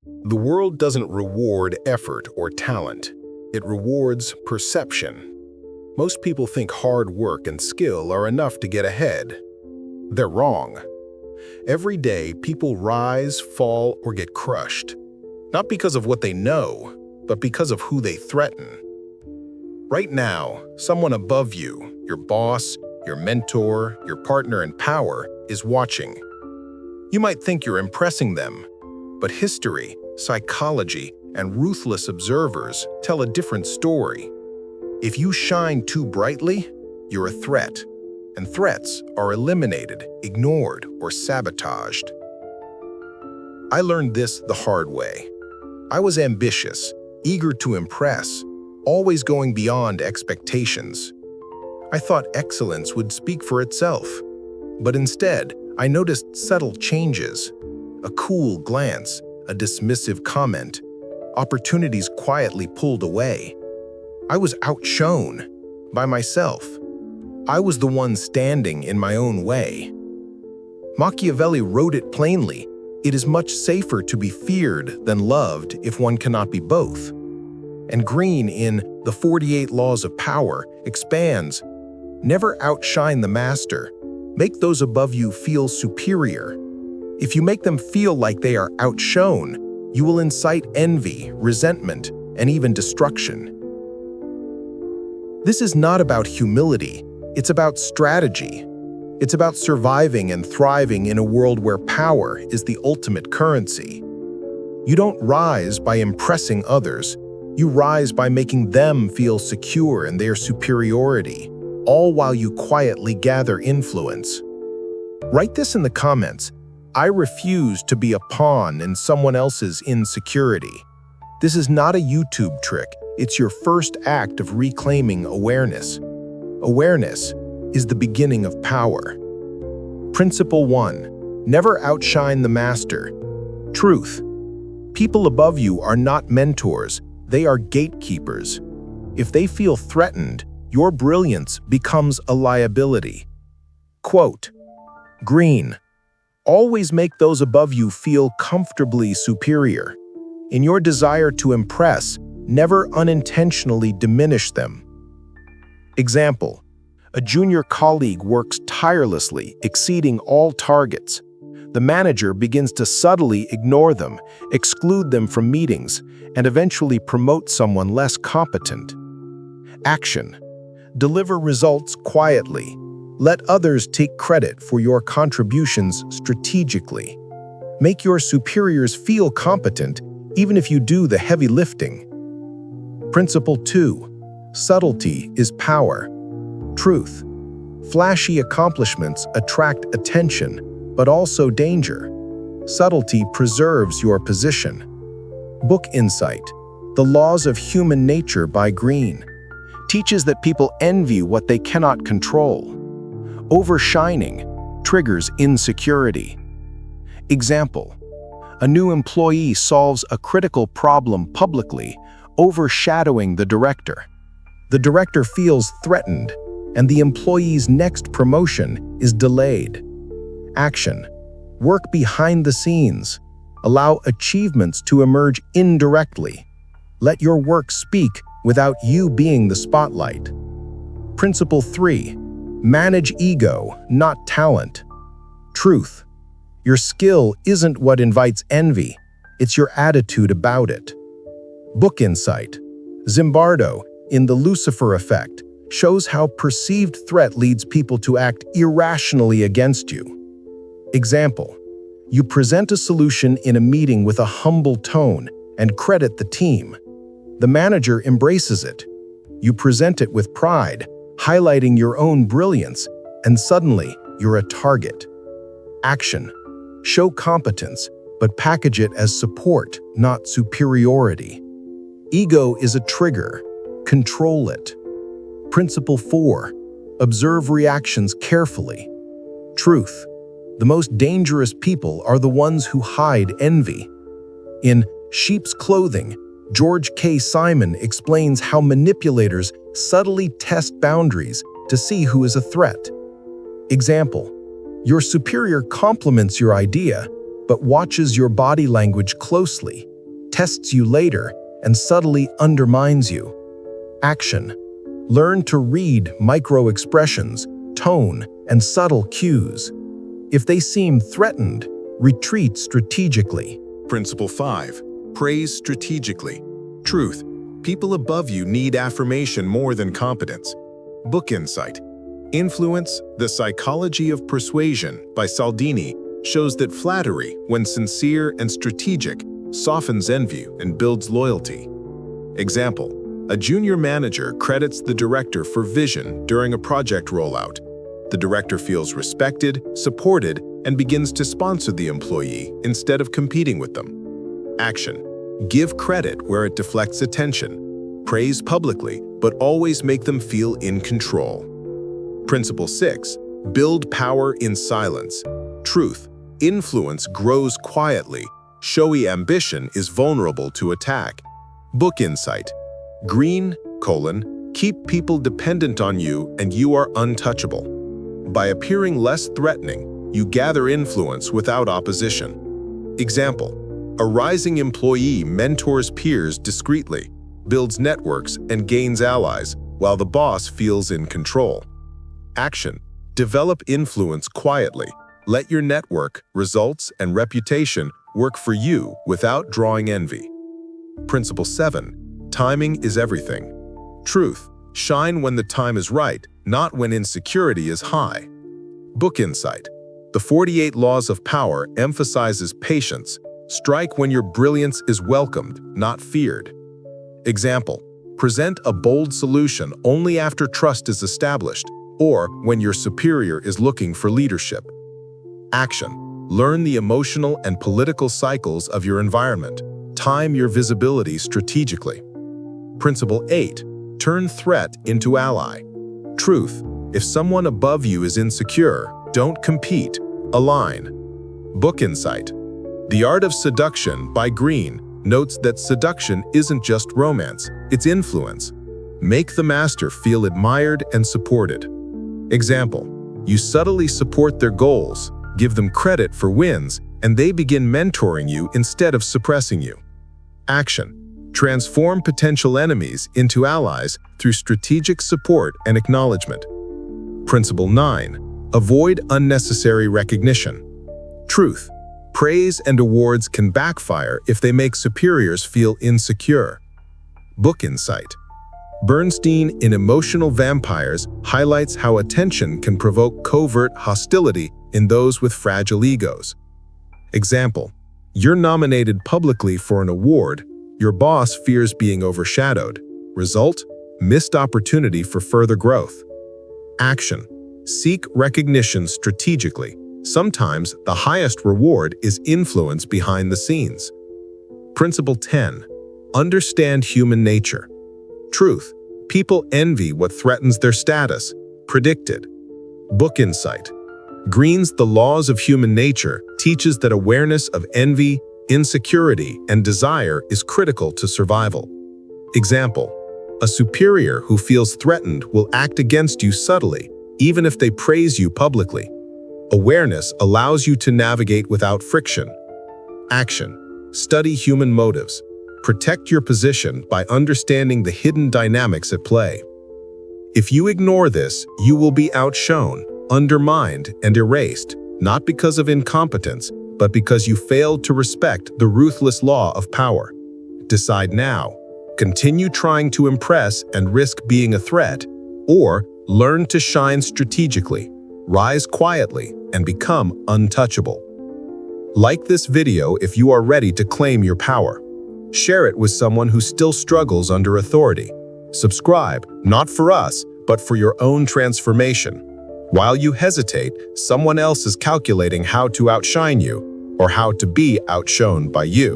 The world doesn't reward effort or talent. It rewards perception. Most people think hard work and skill are enough to get ahead. They're wrong. Every day, people rise, fall, or get crushed. Not because of what they know, but because of who they threaten. Right now, someone above you, your boss, your mentor, your partner in power, is watching. You might think you're impressing them, but history, psychology, and ruthless observers tell a different story. If you shine too brightly, you're a threat, and threats are eliminated, ignored, or sabotaged. I learned this the hard way. I was ambitious, eager to impress, always going beyond expectations. I thought excellence would speak for itself, but instead, I noticed subtle changes. A cool glance, a dismissive comment, opportunities quietly pulled away. I was outshone by myself. I was the one standing in my own way. Machiavelli wrote it plainly: it is much safer to be feared than loved if one cannot be both. And Greene, in The 48 Laws of Power, expands: never outshine the master. Make those above you feel superior. If you make them feel like they are outshone, you will incite envy, resentment, and even destruction. This is not about humility, it's about strategy. It's about surviving and thriving in a world where power is the ultimate currency. You don't rise by impressing others, you rise by making them feel secure in their superiority, all while you quietly gather influence. Write this in the comments: I refuse to be a pawn in someone else's insecurity. This is not a YouTube trick, it's your first act of reclaiming awareness. Awareness is the beginning of power. Principle 1. Never outshine the master. Truth. People above you are not mentors, they are gatekeepers. If they feel threatened, your brilliance becomes a liability. Quote, Greene, always make those above you feel comfortably superior. In your desire to impress, never unintentionally diminish them. Example, a junior colleague works tirelessly, exceeding all targets. The manager begins to subtly ignore them, exclude them from meetings, and eventually promote someone less competent. Action. Deliver results quietly. Let others take credit for your contributions strategically. Make your superiors feel competent, even if you do the heavy lifting. Principle 2. Subtlety is power. Truth. Flashy accomplishments attract attention, but also danger. Subtlety preserves your position. Book Insight, The Laws of Human Nature by Greene, teaches that people envy what they cannot control. Overshining triggers insecurity. Example, a new employee solves a critical problem publicly, overshadowing the director. The director feels threatened, and the employee's next promotion is delayed. Action. Work behind the scenes. Allow achievements to emerge indirectly. Let your work speak without you being the spotlight. Principle 3. Manage ego, not talent. Truth. Your skill isn't what invites envy, it's your attitude about it. Book Insight. Zimbardo, in The Lucifer Effect, shows how perceived threat leads people to act irrationally against you. Example, you present a solution in a meeting with a humble tone and credit the team. The manager embraces it. You present it with pride, highlighting your own brilliance, and suddenly you're a target. Action. Show competence, but package it as support, not superiority. Ego is a trigger. Control it. Principle 4. Observe reactions carefully. Truth. The most dangerous people are the ones who hide envy. In Sheep's Clothing, George K. Simon explains how manipulators subtly test boundaries to see who is a threat. Example, your superior compliments your idea, but watches your body language closely, tests you later, and subtly undermines you. Action. Learn to read micro-expressions, tone, and subtle cues. If they seem threatened, retreat strategically. Principle 5. Praise strategically. Truth. People above you need affirmation more than competence. Book insight. Influence, The Psychology of Persuasion by Cialdini shows that flattery, when sincere and strategic, softens envy and builds loyalty. Example: a junior manager credits the director for vision during a project rollout. The director feels respected, supported, and begins to sponsor the employee instead of competing with them. Action. Give credit where it deflects attention. Praise publicly, but always make them feel in control. Principle 6. Build power in silence. Truth. Influence grows quietly. Showy ambition is vulnerable to attack. Book insight. Greene, keep people dependent on you and you are untouchable. By appearing less threatening, you gather influence without opposition. Example: a rising employee mentors peers discreetly, builds networks, and gains allies, while the boss feels in control. Action. Develop influence quietly. Let your network, results, and reputation work for you without drawing envy. Principle 7. Timing is everything. Truth. Shine when the time is right, not when insecurity is high. Book insight. The 48 Laws of Power emphasizes patience. Strike when your brilliance is welcomed, not feared. Example: present a bold solution only after trust is established, or when your superior is looking for leadership. Action. Learn the emotional and political cycles of your environment. Time your visibility strategically. Principle 8. Turn threat into ally. Truth. If someone above you is insecure, don't compete, align. Book insight. The Art of Seduction by Greene notes that seduction isn't just romance, it's influence. Make the master feel admired and supported. Example: you subtly support their goals, give them credit for wins, and they begin mentoring you instead of suppressing you. Action. Transform potential enemies into allies through strategic support and acknowledgement. Principle 9. Avoid unnecessary recognition. Truth. Praise and awards can backfire if they make superiors feel insecure. Book insight. Bernstein in Emotional Vampires highlights how attention can provoke covert hostility in those with fragile egos. Example: you're nominated publicly for an award, your boss fears being overshadowed. Result: missed opportunity for further growth. Action. Seek recognition strategically. Sometimes the highest reward is influence behind the scenes. Principle 10. Understand human nature. Truth. People envy what threatens their status. Predicted. Book insight. Greene's The Laws of Human Nature teaches that awareness of envy, insecurity, and desire is critical to survival. Example: a superior who feels threatened will act against you subtly, even if they praise you publicly. Awareness allows you to navigate without friction. Action. Study human motives. Protect your position by understanding the hidden dynamics at play. If you ignore this, you will be outshone, undermined, and erased, not because of incompetence, but because you failed to respect the ruthless law of power. Decide now. Continue trying to impress and risk being a threat, or learn to shine strategically, rise quietly, and become untouchable. Like this video if you are ready to claim your power. Share it with someone who still struggles under authority. Subscribe, not for us, but for your own transformation. While you hesitate, someone else is calculating how to outshine you, or how to be outshone by you.